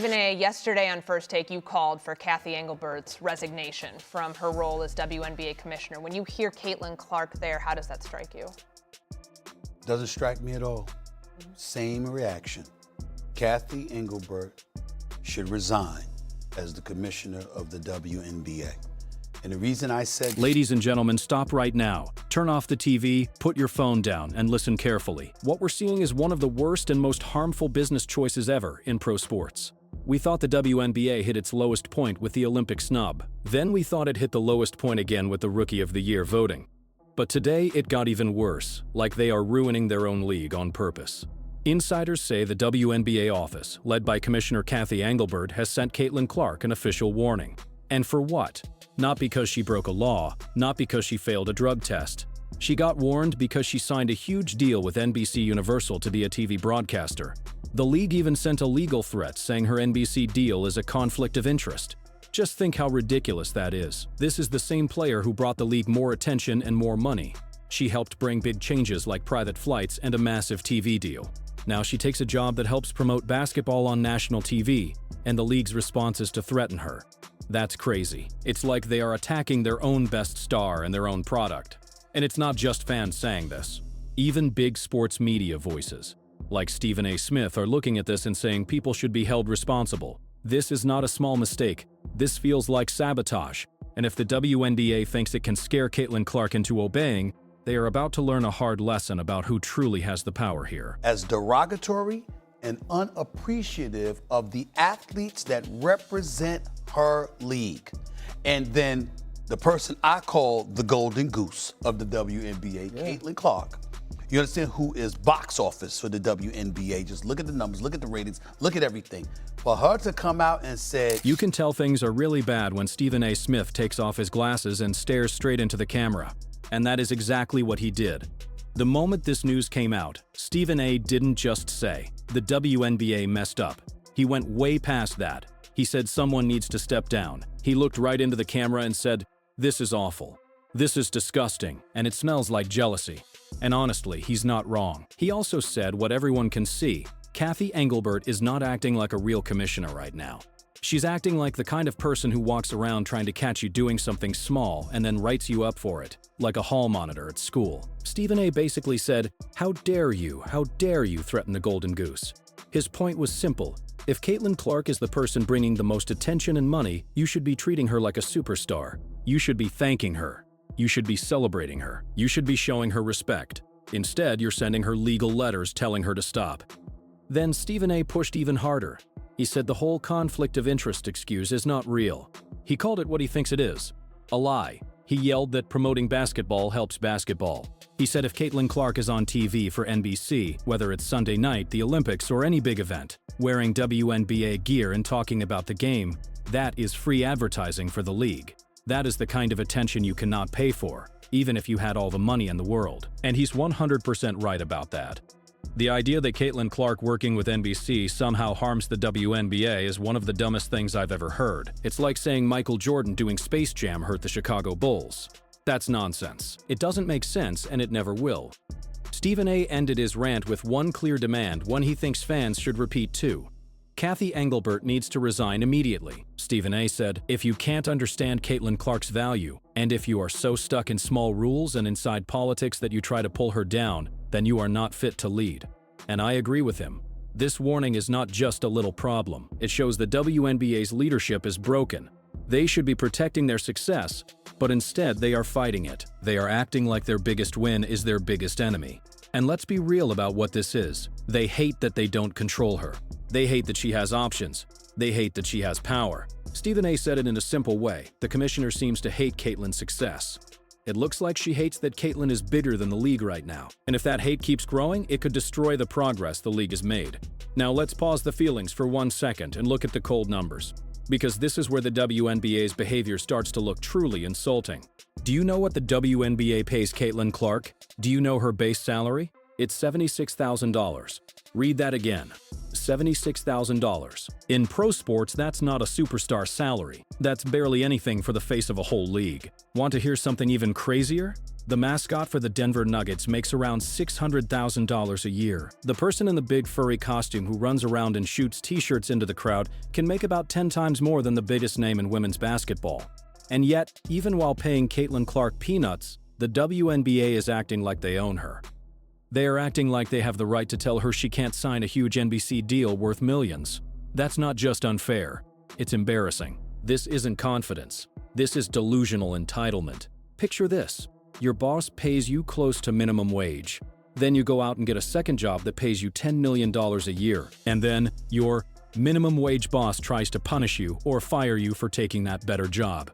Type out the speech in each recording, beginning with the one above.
Stephen, yesterday on First Take, you called for Cathy Engelbert's resignation from her role as WNBA Commissioner. When you hear Caitlin Clark there, how does that strike you? Doesn't strike me at all. Same reaction. Cathy Engelbert should resign as the commissioner of the WNBA. And the reason I said... Ladies and gentlemen, stop right now. Turn off the TV, put your phone down, and listen carefully. What we're seeing is one of the worst and most harmful business choices ever in pro sports. We thought the WNBA hit its lowest point with the Olympic snub. Then we thought it hit the lowest point again with the Rookie of the Year voting. But today it got even worse, like they are ruining their own league on purpose. Insiders say the WNBA office, led by Commissioner Cathy Engelbert, has sent Caitlin Clark an official warning. And for what? Not because she broke a law, not because she failed a drug test. She got warned because she signed a huge deal with NBC Universal to be a TV broadcaster. The league even sent a legal threat saying her NBC deal is a conflict of interest. Just think how ridiculous that is. This is the same player who brought the league more attention and more money. She helped bring big changes like private flights and a massive TV deal. Now she takes a job that helps promote basketball on national TV, and the league's response is to threaten her. That's crazy. It's like they are attacking their own best star and their own product. And it's not just fans saying this. Even big sports media voices, like Stephen A. Smith, are looking at this and saying people should be held responsible. This is not a small mistake. This feels like sabotage. And if the WNBA thinks it can scare Caitlin Clark into obeying, they are about to learn a hard lesson about who truly has the power here. As derogatory and unappreciative of the athletes that represent her league. And then the person I call the golden goose of the WNBA, Caitlin Clark. You understand, who is box office for the WNBA. Just look at the numbers, look at the ratings, look at everything. For her to come out and say... You can tell things are really bad when Stephen A. Smith takes off his glasses and stares straight into the camera. And that is exactly what he did. The moment this news came out, Stephen A. didn't just say, the WNBA messed up. He went way past that. He said someone needs to step down. He looked right into the camera and said, "This is awful. This is disgusting, and it smells like jealousy." And honestly, he's not wrong. He also said what everyone can see. Cathy Engelbert is not acting like a real commissioner right now. She's acting like the kind of person who walks around trying to catch you doing something small and then writes you up for it, like a hall monitor at school. Stephen A. basically said, how dare you threaten the golden goose? His point was simple. If Caitlin Clark is the person bringing the most attention and money, you should be treating her like a superstar. You should be thanking her. You should be celebrating her. You should be showing her respect. Instead, you're sending her legal letters telling her to stop. Then Stephen A. pushed even harder. He said the whole conflict of interest excuse is not real. He called it what he thinks it is, a lie. He yelled that promoting basketball helps basketball. He said if Caitlin Clark is on TV for NBC, whether it's Sunday night, the Olympics, or any big event, wearing WNBA gear and talking about the game, that is free advertising for the league. That is the kind of attention you cannot pay for, even if you had all the money in the world. And he's 100% right about that. The idea that Caitlin Clark working with NBC somehow harms the WNBA is one of the dumbest things I've ever heard. It's like saying Michael Jordan doing Space Jam hurt the Chicago Bulls. That's nonsense. It doesn't make sense, and it never will. Stephen A. ended his rant with one clear demand, one he thinks fans should repeat too. Cathy Engelbert needs to resign immediately. Stephen A. said, if you can't understand Caitlin Clark's value, and if you are so stuck in small rules and inside politics that you try to pull her down, then you are not fit to lead. And I agree with him. This warning is not just a little problem. It shows the WNBA's leadership is broken. They should be protecting their success, but instead they are fighting it. They are acting like their biggest win is their biggest enemy. And let's be real about what this is. They hate that they don't control her. They hate that she has options. They hate that she has power. Stephen A. said it in a simple way. The commissioner seems to hate Caitlin's success. It looks like she hates that Caitlin is bigger than the league right now. And if that hate keeps growing, it could destroy the progress the league has made. Now let's pause the feelings for 1 second and look at the cold numbers. Because this is where the WNBA's behavior starts to look truly insulting. Do you know what the WNBA pays Caitlin Clark? Do you know her base salary? It's $76,000. Read that again. $76,000. In pro sports, that's not a superstar salary. That's barely anything for the face of a whole league. Want to hear something even crazier? The mascot for the Denver Nuggets makes around $600,000 a year. The person in the big furry costume who runs around and shoots t-shirts into the crowd can make about 10 times more than the biggest name in women's basketball. And yet, even while paying Caitlin Clark peanuts, the WNBA is acting like they own her. They are acting like they have the right to tell her she can't sign a huge NBC deal worth millions. That's not just unfair, it's embarrassing. This isn't confidence. This is delusional entitlement. Picture this. Your boss pays you close to minimum wage. Then you go out and get a second job that pays you $10 million a year. And then your minimum wage boss tries to punish you or fire you for taking that better job.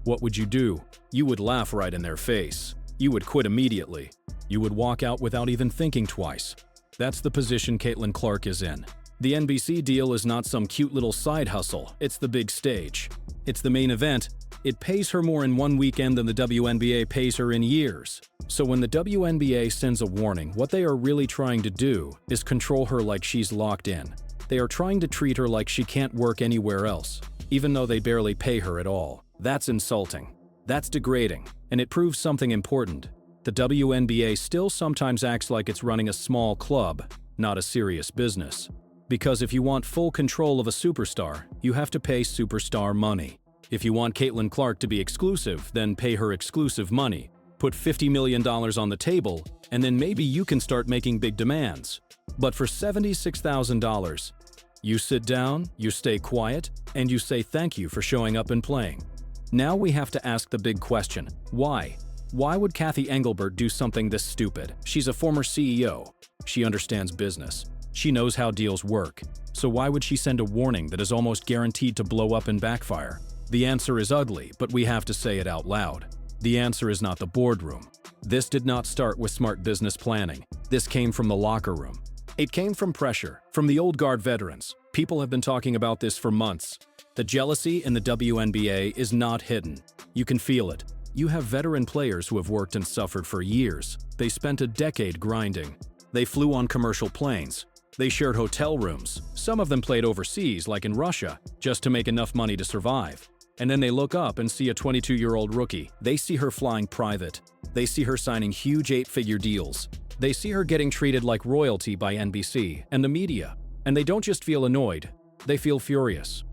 What would you do? You would laugh right in their face. You would quit immediately. You would walk out without even thinking twice. That's the position Caitlin Clark is in. The NBC deal is not some cute little side hustle. It's the big stage. It's the main event. It pays her more in one weekend than the WNBA pays her in years. So when the WNBA sends a warning, what they are really trying to do is control her like she's locked in. They are trying to treat her like she can't work anywhere else, even though they barely pay her at all. That's insulting. That's degrading. And it proves something important. The WNBA still sometimes acts like it's running a small club, not a serious business. Because if you want full control of a superstar, you have to pay superstar money. If you want Caitlin Clark to be exclusive, then pay her exclusive money. Put $50 million on the table, and then maybe you can start making big demands. But for $76,000, you sit down, you stay quiet, and you say thank you for showing up and playing. Now we have to ask the big question, why? Why would Cathy Engelbert do something this stupid? She's a former CEO. She understands business. She knows how deals work. So why would she send a warning that is almost guaranteed to blow up and backfire? The answer is ugly, but we have to say it out loud. The answer is not the boardroom. This did not start with smart business planning. This came from the locker room. It came from pressure, from the old guard veterans. People have been talking about this for months. The jealousy in the WNBA is not hidden. You can feel it. You have veteran players who have worked and suffered for years. They spent a decade grinding. They flew on commercial planes. They shared hotel rooms. Some of them played overseas, like in Russia, just to make enough money to survive. And then they look up and see a 22-year-old rookie. They see her flying private. They see her signing huge 8-figure deals. They see her getting treated like royalty by NBC and the media. And they don't just feel annoyed, they feel furious.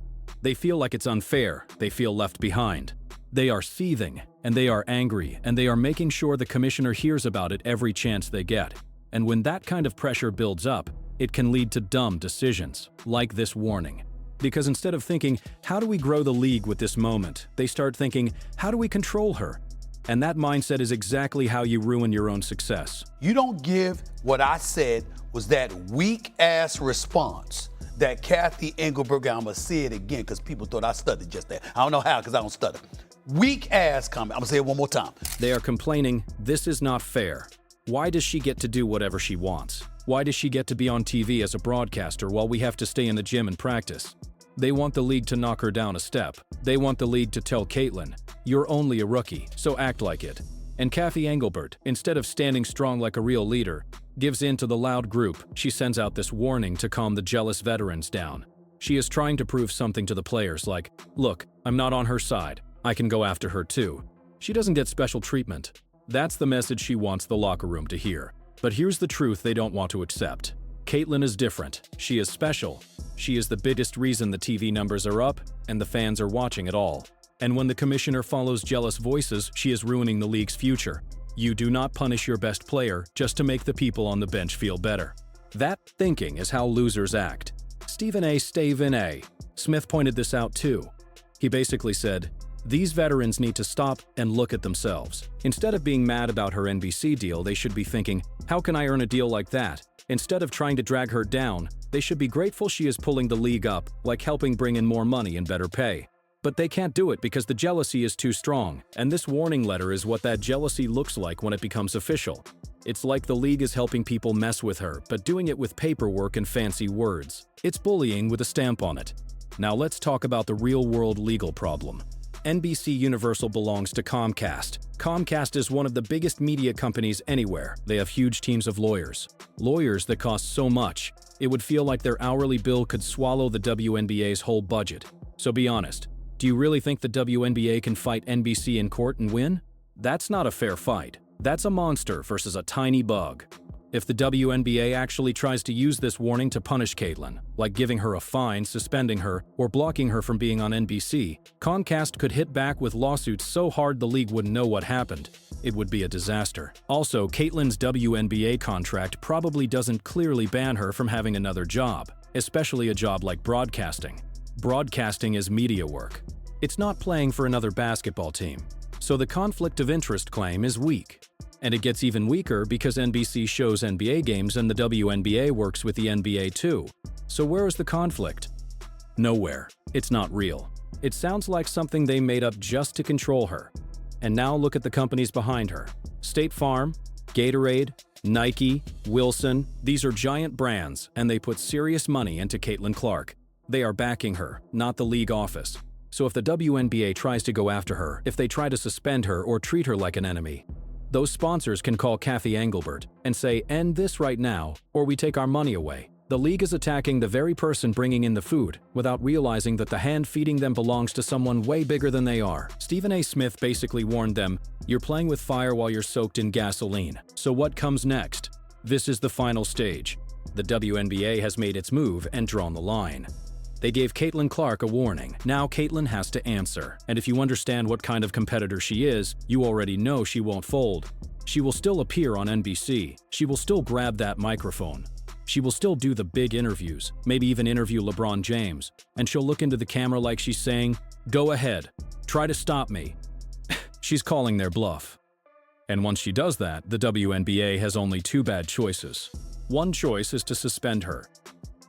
They feel like it's unfair, they feel left behind. They are seething, and they are angry, and they are making sure the commissioner hears about it every chance they get. And when that kind of pressure builds up, it can lead to dumb decisions, like this warning. Because instead of thinking, how do we grow the league with this moment, they start thinking, how do we control her? And that mindset is exactly how you ruin your own success. You don't give what I said was that weak-ass response that Cathy Engelbert got. I'm going to say it again because people thought I stuttered just there. I don't know how because I don't stutter. Weak-ass comment. I'm going to say it one more time. They are complaining, this is not fair. Why does she get to do whatever she wants? Why does she get to be on TV as a broadcaster while we have to stay in the gym and practice? They want the league to knock her down a step. They want the league to tell Caitlin, you're only a rookie, so act like it. And Cathy Engelbert, instead of standing strong like a real leader, gives in to the loud group. She sends out this warning to calm the jealous veterans down. She is trying to prove something to the players like, look, I'm not on her side. I can go after her too. She doesn't get special treatment. That's the message she wants the locker room to hear. But here's the truth they don't want to accept. Caitlin is different. She is special. She is the biggest reason the TV numbers are up and the fans are watching it all. And when the commissioner follows jealous voices, she is ruining the league's future. You do not punish your best player just to make the people on the bench feel better. That thinking is how losers act. Stephen A. Smith pointed this out too. He basically said, these veterans need to stop and look at themselves. Instead of being mad about her NBC deal, they should be thinking, how can I earn a deal like that? Instead of trying to drag her down, they should be grateful she is pulling the league up, like helping bring in more money and better pay. But they can't do it because the jealousy is too strong, and this warning letter is what that jealousy looks like when it becomes official. It's like the league is helping people mess with her, but doing it with paperwork and fancy words. It's bullying with a stamp on it. Now let's talk about the real-world legal problem. NBC Universal belongs to Comcast. Comcast is one of the biggest media companies anywhere. They have huge teams of lawyers. Lawyers that cost so much, it would feel like their hourly bill could swallow the WNBA's whole budget. So be honest, do you really think the WNBA can fight NBC in court and win? That's not a fair fight. That's a monster versus a tiny bug. If the WNBA actually tries to use this warning to punish Caitlin, like giving her a fine, suspending her, or blocking her from being on NBC, Comcast could hit back with lawsuits so hard the league wouldn't know what happened. It would be a disaster. Also, Caitlin's WNBA contract probably doesn't clearly ban her from having another job, especially a job like broadcasting. Broadcasting is media work. It's not playing for another basketball team. So the conflict of interest claim is weak. And it gets even weaker because NBC shows NBA games and the WNBA works with the NBA too. So where is the conflict? Nowhere. It's not real. It sounds like something they made up just to control her. And now look at the companies behind her. State Farm, Gatorade, Nike, Wilson. These are giant brands, and they put serious money into Caitlin Clark. They are backing her, not the league office. So if the WNBA tries to go after her, if they try to suspend her or treat her like an enemy, those sponsors can call Kathy Engelbert and say, "End this right now, or we take our money away." The league is attacking the very person bringing in the food without realizing that the hand feeding them belongs to someone way bigger than they are. Stephen A. Smith basically warned them, "You're playing with fire while you're soaked in gasoline." So what comes next? This is the final stage. The WNBA has made its move and drawn the line. They gave Caitlin Clark a warning. Now Caitlin has to answer. And if you understand what kind of competitor she is, you already know she won't fold. She will still appear on NBC. She will still grab that microphone. She will still do the big interviews, maybe even interview LeBron James. And she'll look into the camera like she's saying, "Go ahead, try to stop me." She's calling their bluff. And once she does that, the WNBA has only two bad choices. One choice is to suspend her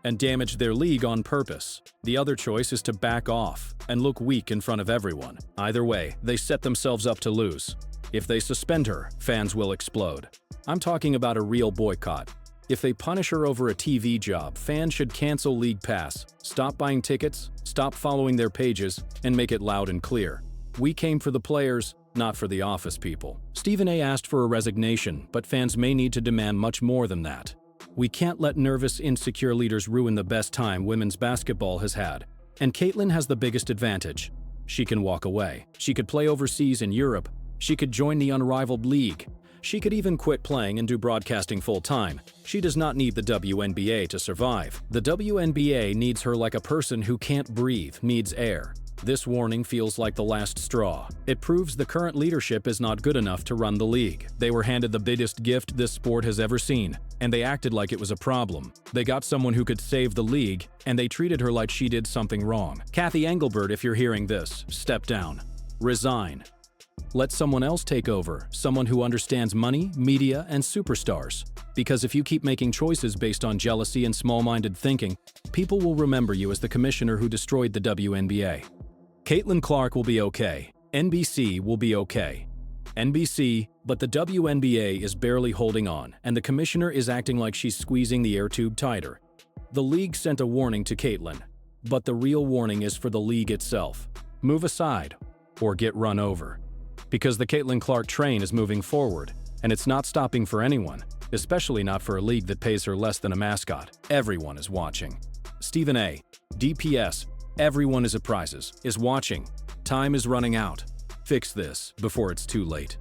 and damage their league on purpose. The other choice is to back off and look weak in front of everyone. Either way, they set themselves up to lose. If they suspend her, fans will explode. I'm talking about a real boycott. If they punish her over a TV job, fans should cancel League Pass, stop buying tickets, stop following their pages, and make it loud and clear. We came for the players, not for the office people. Stephen A. asked for a resignation, but fans may need to demand much more than that. We can't let nervous, insecure leaders ruin the best time women's basketball has had. And Caitlin has the biggest advantage. She can walk away. She could play overseas in Europe. She could join the unrivaled league. She could even quit playing and do broadcasting full-time. She does not need the WNBA to survive. The WNBA needs her like a person who can't breathe, needs air. This warning feels like the last straw. It proves the current leadership is not good enough to run the league. They were handed the biggest gift this sport has ever seen, and they acted like it was a problem. They got someone who could save the league, and they treated her like she did something wrong. Kathy Engelbert, if you're hearing this, step down. Resign. Let someone else take over, someone who understands money, media, and superstars. Because if you keep making choices based on jealousy and small-minded thinking, people will remember you as the commissioner who destroyed the WNBA. Caitlin Clark will be okay. NBC will be okay. NBC, but the WNBA is barely holding on, and the commissioner is acting like she's squeezing the air tube tighter. The league sent a warning to Caitlin, but the real warning is for the league itself. Move aside, or get run over. Because the Caitlin Clark train is moving forward, and it's not stopping for anyone, especially not for a league that pays her less than a mascot. Everyone is watching. Stephen A., DPS, everyone is at prizes, is watching. Time is running out. Fix this before it's too late.